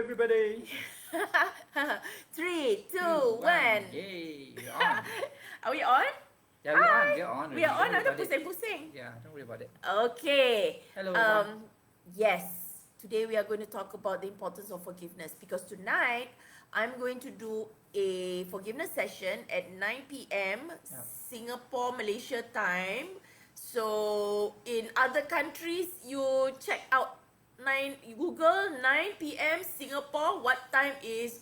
everybody. 3, 2, Two, 1. one. Yay, we're on. Are we on? Yeah, we're on. Hi. We're on We already. are Don't on worry atau about it. pusing-pusing? Yeah, don't worry about it. Okay. Hello, everyone. Yes. Today we are going to talk about the importance of forgiveness because tonight I'm going to do a forgiveness session at 9 p.m. Yeah. Singapore, Malaysia time. So in other countries, you check out Google 9 p.m. Singapore. What time is ...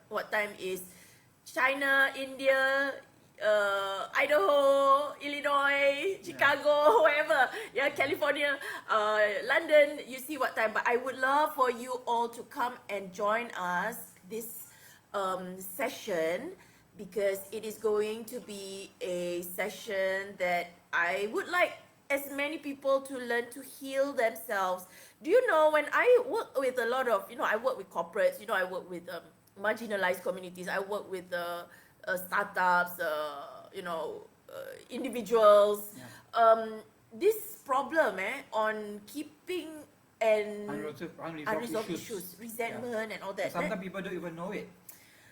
What time is China, India, Idaho, Illinois, Chicago, wherever, yeah, California, London, you see what time. But I would love for you all to come and join us this session because it is going to be a session that I would like as many people to learn to heal themselves. Do you know, when I work with a lot of, I work with corporates, I work with marginalized communities, I work with startups, individuals. Yeah. This problem on keeping and Unresolved issues, resentment and all that. Sometimes people don't even know it.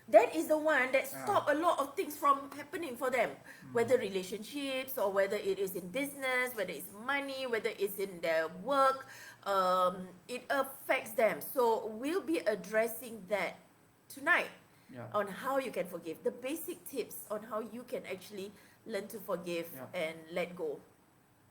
That is the one that stop a lot of things from happening for them, whether relationships or whether it is in business, whether it's money, whether it's in their work. It affects them. So we'll be addressing that tonight. Yeah. On how you can forgive, the basic tips on how you can actually learn to forgive and let go.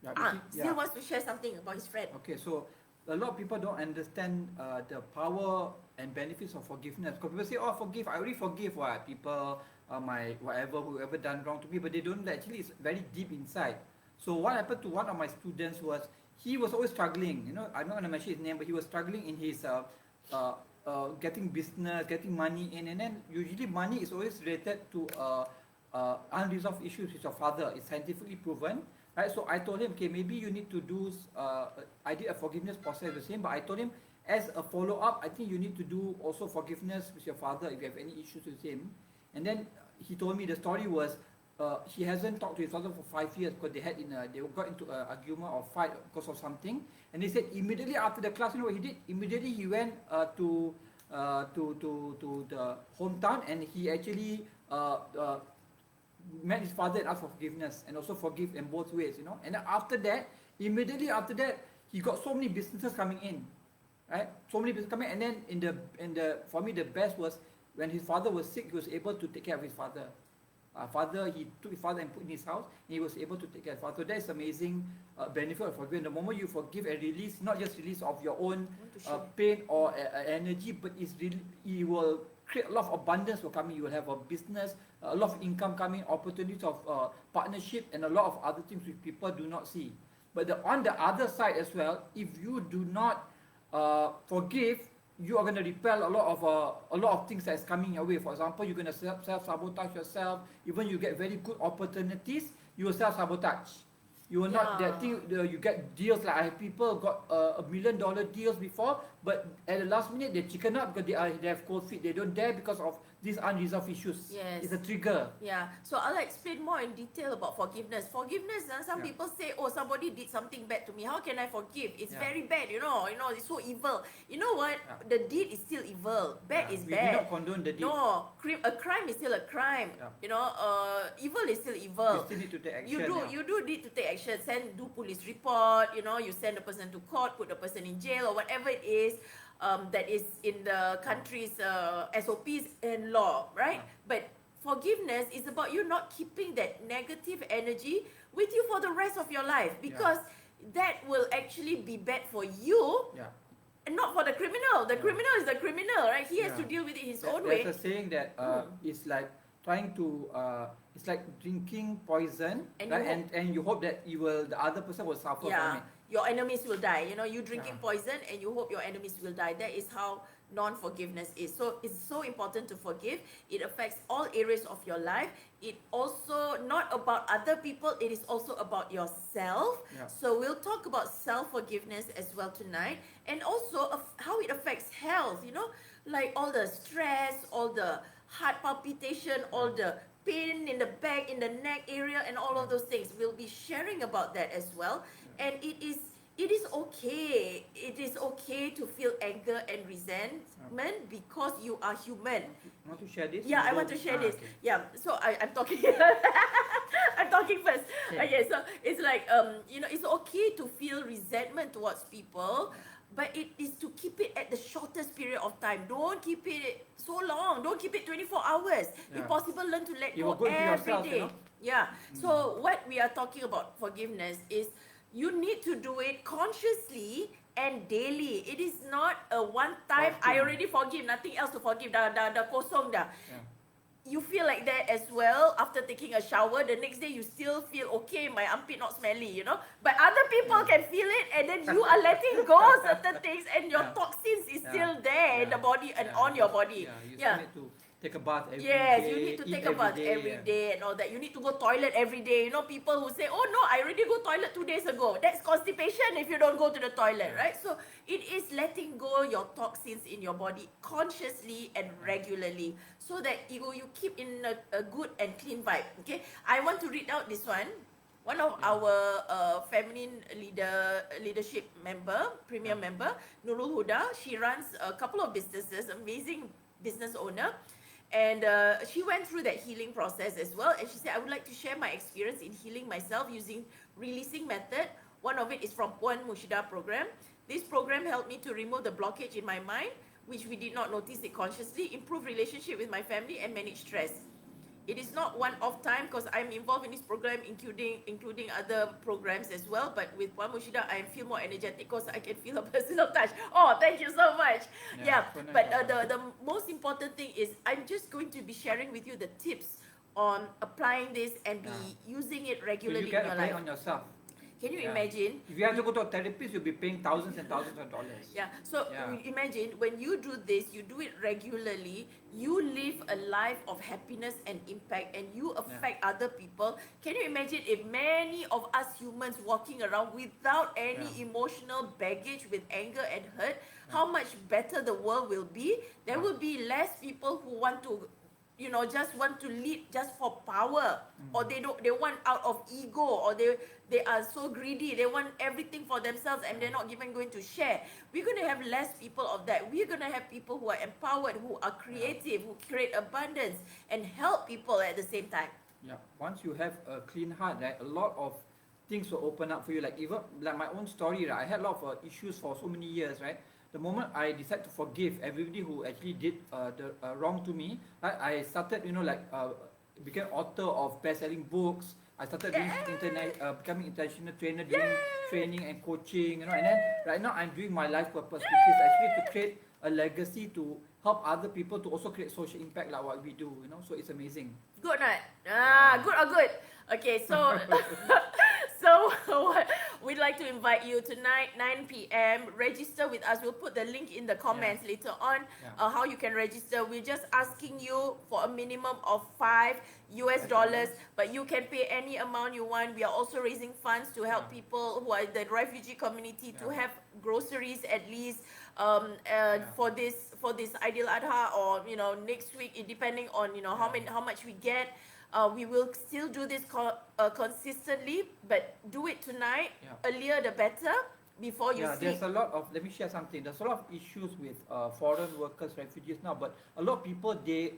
Yeah. Still wants to share something about his friend. Okay, so a lot of people don't understand the power and benefits of forgiveness. Because people say, "Oh, forgive. I already forgive what people, my whoever done wrong to me," but they don't actually. It's very deep inside. So what happened to one of my students was he was always struggling. I'm not going to mention his name, but he was struggling in his getting business, getting money in, and then usually money is always related to unresolved issues with your father. It's scientifically proven, right? So I told him, okay, maybe you need to do. I did a forgiveness process the same, but I told him as a follow up, I think you need to do also forgiveness with your father if you have any issues with him. And then he told me the story was. He hasn't talked to his father for 5 years because they got into an argument or fight because of something. And they said immediately after the class, you know what he did? Immediately he went to the hometown and he actually met his father and asked for forgiveness and also forgive in both ways, And then immediately after that, he got so many businesses coming in, right? So many businesses coming in, and then for me the best was when his father was sick, he was able to take care of his father. He took his father and put in his house, and he was able to take care of his father. So that is amazing benefit of forgiving. The moment you forgive and release, not just release of your own pain or energy, but it will create a lot of abundance will come in. You will have a business, a lot of income coming, opportunities of partnership, and a lot of other things which people do not see. But on the other side as well, if you do not forgive, you are going to repel a lot of things that is coming your way. For example, you're going to self-sabotage yourself. Even you get very good opportunities, you will self-sabotage. You will not you get deals like I have people got $1 million deals before, but at the last minute they chicken up because they have cold feet. They don't dare because of these unresolved issues. Yes. It's a trigger. Yeah. So I'll explain more in detail about forgiveness. Forgiveness, some people say, oh, somebody did something bad to me. How can I forgive? It's very bad, it's so evil. You know what? The deed is still evil. Bad is bad. We do not condone the deed. No, a crime is still a crime. Evil is still evil. You still need to take action. You do need to take action. Do police report, you send the person to court, put the person in jail or whatever it is. That is in the country's SOPs and law, right? But forgiveness is about you not keeping that negative energy with you for the rest of your life, because that will actually be bad for you, and not for the criminal. The criminal is the criminal, right? He has to deal with it his own way. There's a saying that it's like trying to it's like drinking poison, and you hope that the other person will suffer from it. Your enemies will die. You drinking poison and you hope your enemies will die. That is how non-forgiveness is. So it's so important to forgive. It affects all areas of your life. It also not about other people. It is also about yourself. So we'll talk about self-forgiveness as well tonight, and also how it affects health. Like all the stress, all the heart palpitation, all the pain in the back, in the neck area, and all of those things. We'll be sharing about that as well. And it it is okay. It is okay to feel anger and resentment because you are human. You want to share this? Yeah, I You want to go- share this. Okay. Yeah, so I'm talking. I'm talking first. Okay. Okay, so it's like it's okay to feel resentment towards people, but it is to keep it at the shortest period of time. Don't keep it so long. Don't keep it 24 hours. If Yeah. possible, learn to let You go will go into every yourself, day. you know? Yeah. So what we are talking about forgiveness is you need to do it consciously and daily. It is not a one time. I Often. already forgive, nothing else to forgive. Dah kosong dah. Yeah. You feel like that as well after taking a shower. The next day you still feel okay, my armpit not smelly, you know. But other people can feel it, and then you are letting go certain things, and your Yeah. toxins is Yeah. still there in the Yeah. body and Yeah, on your because- body. Yeah, you Yeah. still need to take a bath every day. Yes, you need to eat take a bath every yeah. day and all that. You need to go toilet every day. You know, people who say, "Oh no, I already go toilet 2 days ago." That's constipation if you don't go to the toilet, Yeah. right? So it is letting go your toxins in your body consciously and regularly, so that you keep in a good and clean vibe. Okay, I want to read out this one. One of our feminine leadership member, premium member, Nurul Huda. She runs a couple of businesses, amazing business owner. And she went through that healing process as well. And she said, I would like to share my experience in healing myself using releasing method. One of it is from Puan Mushida program. This program helped me to remove the blockage in my mind, which we did not notice it consciously, improve relationship with my family, and manage stress. It is not one-off time because I'm involved in this program, including other programs as well. But with Puan Mushida, I feel more energetic because I can feel a personal touch. Oh, thank you so much. Yeah, Yeah, so nice but of her. the most important thing is I'm just going to be sharing with you the tips on applying this and be using it So regularly you can in your apply life. on yourself. Can you Yeah. imagine? If you have to go to a therapist, you'll be paying thousands and thousands of dollars. Yeah. So Yeah. imagine when you do this, you do it regularly, you live a life of happiness and impact, and you affect other people. Can you imagine if many of us humans walking around without any emotional baggage with anger and hurt, how much better the world will be? There will be less people who want to just want to lead just for power, or they want out of ego, or they are so greedy, they want everything for themselves and they're not even going to share. We're going to have less people of that. We're going to have people who are empowered, who are creative, who create abundance and help people at the same time. Yeah. Once you have a clean heart, right, a lot of things will open up for you. Like even like my own story, right, I had a lot of issues for so many years, right. The moment I decided to forgive everybody who actually did the wrong to me, right, I started, became author of best-selling books. I started doing becoming international trainer, doing training and coaching, and then right now I'm doing my life purpose, which is actually to create a legacy to help other people to also create social impact like what we do, so it's amazing. Good, right? Good or good? Okay, so we'd like to invite you tonight, 9 p.m. Register with us. We'll put the link in the comments later on. How you can register. We're just asking you for a minimum of $5, but you can pay any amount you want. We are also raising funds to help people who are in the refugee community to have groceries at least for this Ideal Adha, or next week, depending on how much we get. We will still do this consistently, but do it tonight. Earlier the better, before you sleep. There's a lot of, let me share something. There's a lot of issues with foreign workers, refugees now, but a lot of people, they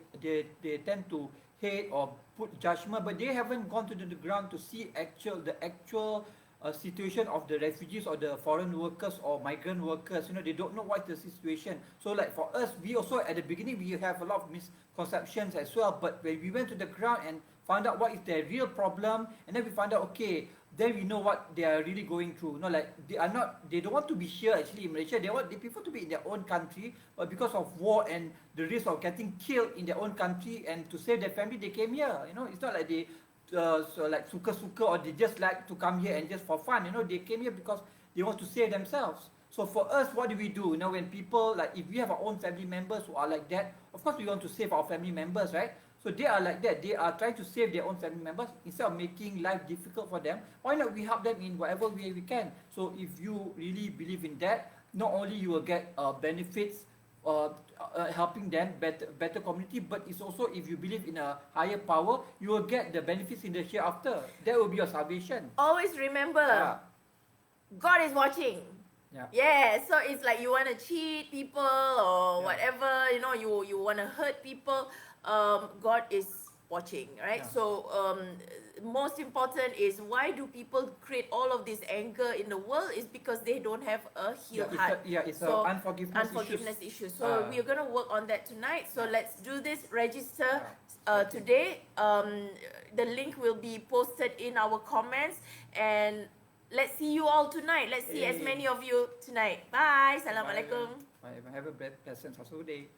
tend to hate or put judgment, but they haven't gone to the ground to see the actual situation of the refugees or the foreign workers or migrant workers. They don't know what's the situation. So like for us, we also at the beginning we have a lot of misconceptions as well, but when we went to the ground and found out what is their real problem, and then we found out, okay, then we know what they are really going through. They don't want to be here actually in Malaysia. They prefer to be in their own country, but because of war and the risk of getting killed in their own country, and to save their family, they came here. It's not like they like suka-suka, or they just like to come here and just for fun. They came here because they want to save themselves. So for us, what do we do? When people, like if we have our own family members who are like that, of course we want to save our family members, right? So they are like that. They are trying to save their own family members. Instead of making life difficult for them, why not we help them in whatever way we can? So if you really believe in that, not only you will get benefits helping them, better community, but it's also, if you believe in a higher power, you will get the benefits in the hereafter. That will be your salvation. Always remember, God is watching. Yeah. Yeah, so it's like you want to cheat people or Yeah. whatever, you know, you want to hurt people. God is watching, right? Yeah. So most important is, why do people create all of this anger in the world? Is because they don't have a healed heart. It's So, a unforgiveness issue. So we are gonna work on that tonight. So let's do this. Register Okay. today. The link will be posted in our comments, and let's see you all tonight. Let's see as Hey. many of you tonight. Bye. Assalamualaikum. Bye. Have a pleasant day.